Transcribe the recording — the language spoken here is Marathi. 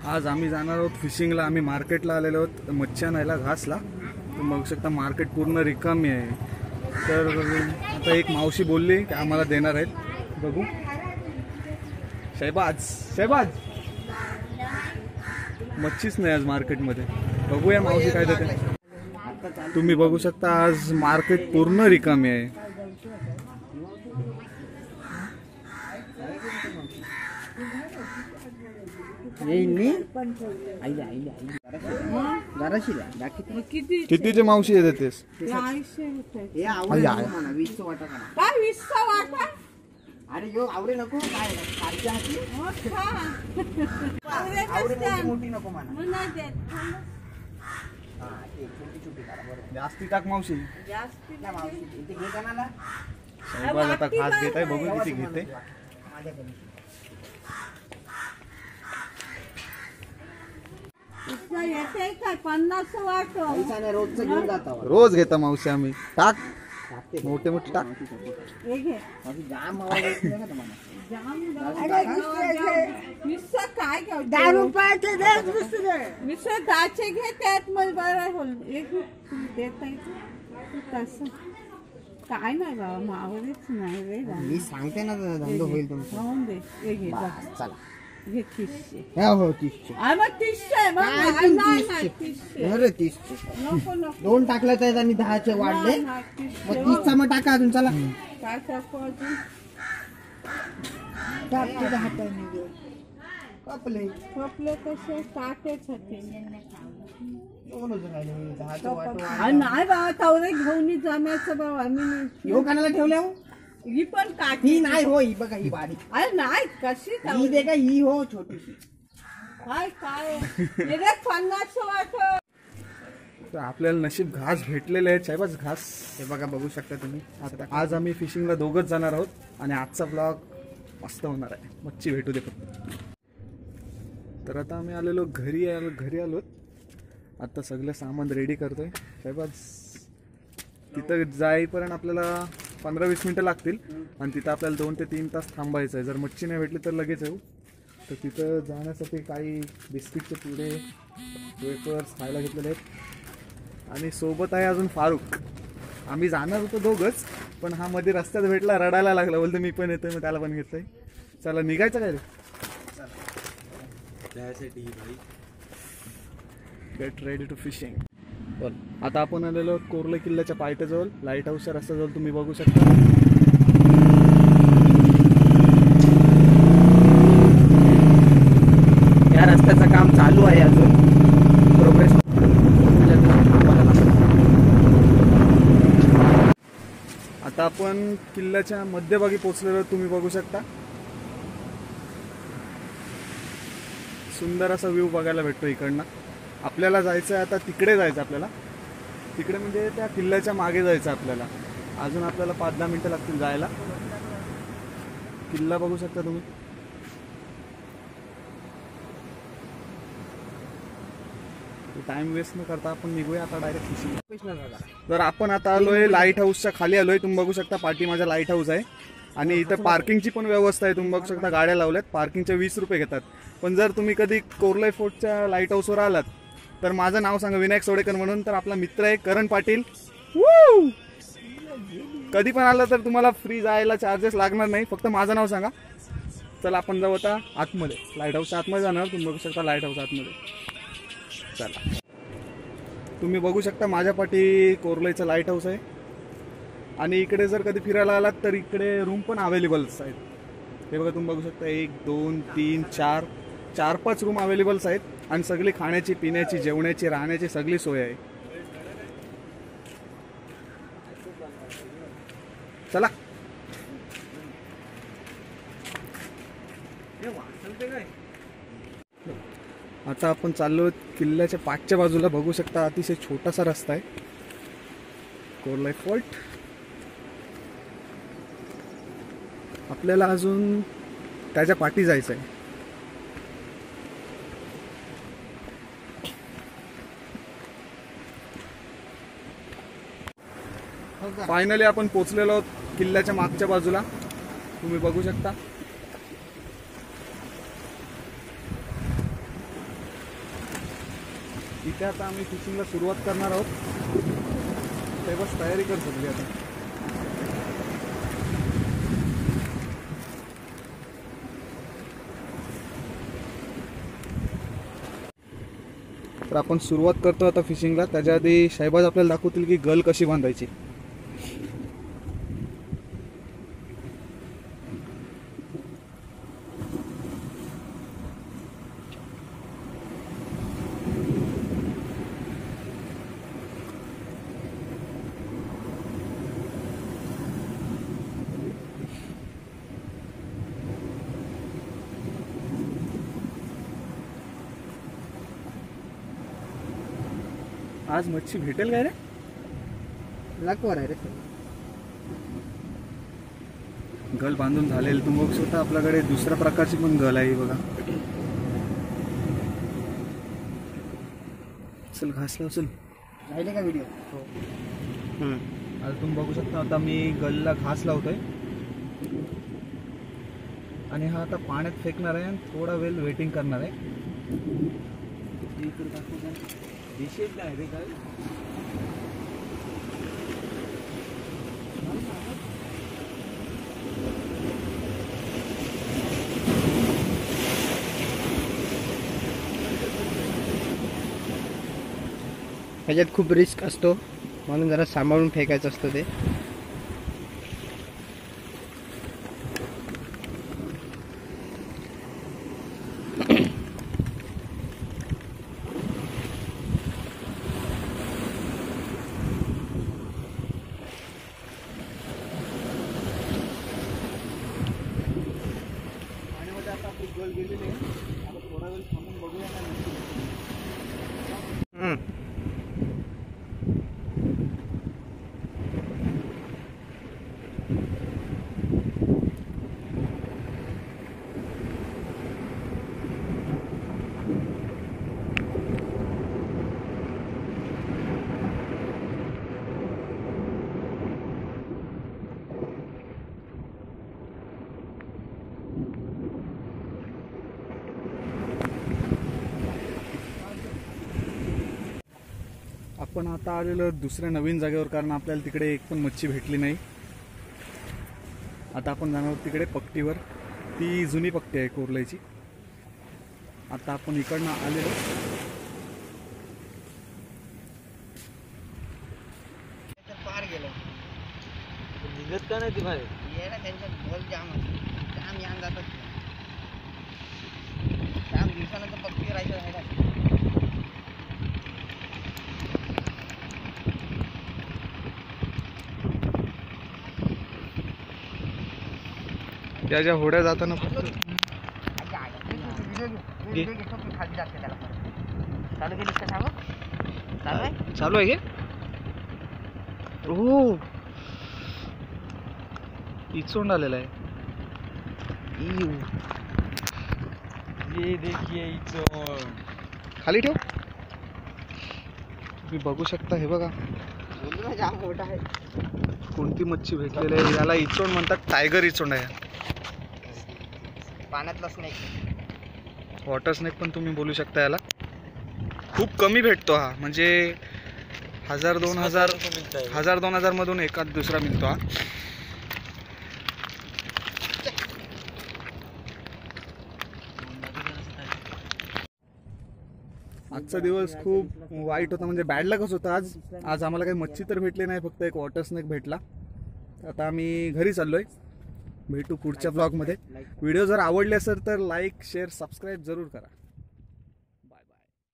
आज आम्ही जाणार आहोत फिशिंगला। आम्ही मार्केटला आलेलो आहोत मच्छी आणायला घासला। तर बघू शकता मार्केट पूर्ण रिकामी आहे। तर आता एक मावशी बोलली की आम्हाला देणार आहेत, बघू। शहबाज शहबाज मच्छीच नाही आज मार्केटमध्ये, बघूया मावशी काय देते। तुम्ही बघू शकता आज मार्केट पूर्ण रिकामी आहे। कितीचे मावशी देतेस? अरे यो आवरे नको काय खालच्या हाती मोठी नको म्हणा छोटी करा बरोबर। जास्ती टाक मावशी, जास्ती ना मावशी इथे घे कणाला। शहबाज आता खास घेत आहे, बघू किती घेते। रोज घेता मावशी आम्ही। टाक मोठे मोठे टाक। काय नाही बाबा, मावळीच नाही रे। मी सांगते ना धंदो होईल तुमचा। होऊन दे, हे घे चला घे 30चे। हो 30चे। मग 30चे नाही 30चे। अरे 30चे नको नको, दोन टाकले तर आणि 10चे वाढले, मग 30चा मग टाका अजून। चला काय टाकू अजून? टाकते 10 टाइम कपले कपले कसे टाकेच होते। दोनच राहिले 10चे वाटो। नाही बाबा, तवरे घेऊन जमायचं बाबा। आम्ही यो कानाला ठेवल्या हो, ही पण काठी ही नाही हो, ही बघा ही बारीक। अरे नाही, कशी ही दे का, ही हो छोटीशी। काय काय 50 वाटो। तर आपल्याला नशीब घास भेटलेले आहेत। शहबाज घास हे बघा, बघू शकता तुम्ही। आता आज आम्ही फिशिंगला दोघंच जाणार आहोत आणि आजचा ब्लॉग मस्त होणार आहे। मच्छी भेटू दे फक्त। तर आता आम्ही आलेलो घरी आलोत। आता सगळं सामान रेडी करतोय। शहबाज तिथं जाईपर्यंत आपल्याला 15-20 मिनटं लागतील आणि तिथं आपल्याला 2 ते 3 तास थांबायचं आहे। जर मच्छी नाही भेटली तर लगेच येऊ। तर तिथं जाण्यासाठी काही बिस्किटचे पुडे, वेफर्स खायला घेतलेले आहेत आणि सोबत आहे अजून फारुक। आम्ही जाणार होतो दोघंच, पण हा मध्ये रस्त्यात भेटला, रडायला लागला, बोलतो मी पण येतोय, मग त्याला पण घेतलंय। चला निघायचं काय रे? Get ready to fishing. आता आपण आलेलो कोर्ले किल्ल्याच्या पायथ्याजवळ, लाईट हाऊसच्या रस्त्याजवळ तुम्ही बघू शकता। या रस्त्याचं काम चालू आहे अजून, प्रोग्रेस। आता आपण किल्ल्याच्या मध्यभागी पोहोचलेलो, तुम्ही बघू शकता। सुंदर असा व्ह्यू बघायला भेटतो इकडनं। आपल्याला जायचं आहे आता, तिकडे जायचं आपल्याला, तिकडे म्हणजे त्या किल्ल्याच्या मागे जायचं आपल्याला। अजून आपल्याला 5-10 मिनटं लागतील जायला। किल्ला बघू शकता तुम्ही। टाइम वेस्ट न करता आपण निघूया आता डायरेक्ट फिशिंग। तर आपण आता आलोय लाईट हाऊसच्या खाली आलोय। तुम्ही बघू शकता पाठी माझा लाईट हाऊस आहे आणि इथं पार्किंगची पण व्यवस्था आहे। तुम्ही बघू शकता गाड्या लावल्यात, पार्किंगचे 20 रुपये घेतात। पण जर तुम्ही कधी कोर्ले फोर्टच्या लाईट हाऊसवर आलात तर माझं नाव सांगा, विनायक सोडेकर म्हणून। तर आपला मित्र आहे करण पाटील। कधी पण आलं तर तुम्हाला फ्री जायला चार्जेस लागणार नाही, फक्त माझं नाव सांगा। चला आपण जाऊ आता आतमध्ये, लाईट हाऊसच्या आतमध्ये जाणार। तुम्ही बघू शकता लाईट हाऊस आतमध्ये। चला तुम्ही बघू शकता माझ्या पाठी कोर्लेचं लाईट हाऊस आहे आणि इकडे जर कधी फिरायला आलात तर इकडे रूम पण अवेलेबल्स आहेत। हे बघा, तुम्ही बघू शकता 1 2 3 4-5 रूम अवेलेबल्स आहेत आणि सगळी खाण्याची, पिण्याची, जेवण्याची, राहण्याची सगळी सोय आहे। चला आता आपण चाललो किल्ल्याच्या पाठच्या बाजूला। बघू शकता अतिशय छोटासा रस्ता आहे, कोर्ले फोर्ट। आपल्याला अजून त्याच्या पाठी जायचं आहे। फायनली आपण पोहोचलेलो आहोत किल्ल्याच्या मागच्या बाजूला, तुम्ही बघू शकता। इथे आता आम्ही फिशिंगला सुरुवात करणार आहोत. ते बस तयारी कर सगळी आता. तर आपण सुरुवात करतो आता फिशिंगला. त्याच्या आधी शाहबाज आपल्याला दाखवतील की गल कशी बांधायची. आज मच्छी भेटेल काय रे? लाकवर आहे रे. गल बांधून झालेली. तुम्ही बघू शकता आपल्याकडे दुसऱ्या प्रकारची पण गल आहे बघा. चल घास लाव चल. राहिले का व्हिडिओ? आता तुम्ही बघू शकता आता मी गलला घास लावतोय आणि हा आता पाण्यात फेकणार आहे आणि थोडा वेळ वेटिंग करणार आहे. ह्याच्यात खूप रिस्क असतो म्हणून जरा सांभाळून फेकायचं असतं ते. पाण्यामध्ये आता आपली गल गेलेली आहे. आता थोडा वेळ थांबून बघूया ना नक्की. आपण आता आलेलो दुसऱ्या नवीन जागेवर, कारण आपल्याला तिकडे एक पण मच्छी भेटली नाही. आता आपण जाणार आहोत तिकडे पट्टीवर. ती जुनी पट्टी आहे कोरल्याची. आता आपण इकडनं आलेलो. पार गेलो निघत का नाही ती बाहेर? त्यांच्या बोल जाम यान जातात. जाम दिवसानंतर पक्षी राहायचं आहे ना. त्या ज्या होड्या जाताना फक्त खाली जाते त्याला. चालू केलीस का सांगू? चालू आहे. चालू आहे. हो इचोंड आलेला आहे. ये देखिए इचोंड. खाली ठेव. तुम्ही बघू शकता हे बघा जाम मोठा आहे. कोणती मच्छी भेटलेली आहे. याला इचोंड म्हणतात. टायगर इचोंड आहे. पाण्यातला स्नेक. वॉटर स्नेक पण तुम्ही बोलू शकता याला. खूप कमी भेटतो हा. म्हणजे 1000-2000 मधून एखाद दुसरा मिळतो हा. आजचा दिवस खूप वाईट होता. म्हणजे बॅड लकच होता आज आम्हाला काही मच्छी तर भेटली नाही. फक्त एक वॉटर स्नेक भेटला. आता आम्ही घरी चाललोय. भेटू पुढच्या ब्लॉगमध्ये. व्हिडिओ जर आवडले असेल तर लाईक शेअर सबस्क्राईब जरूर करा.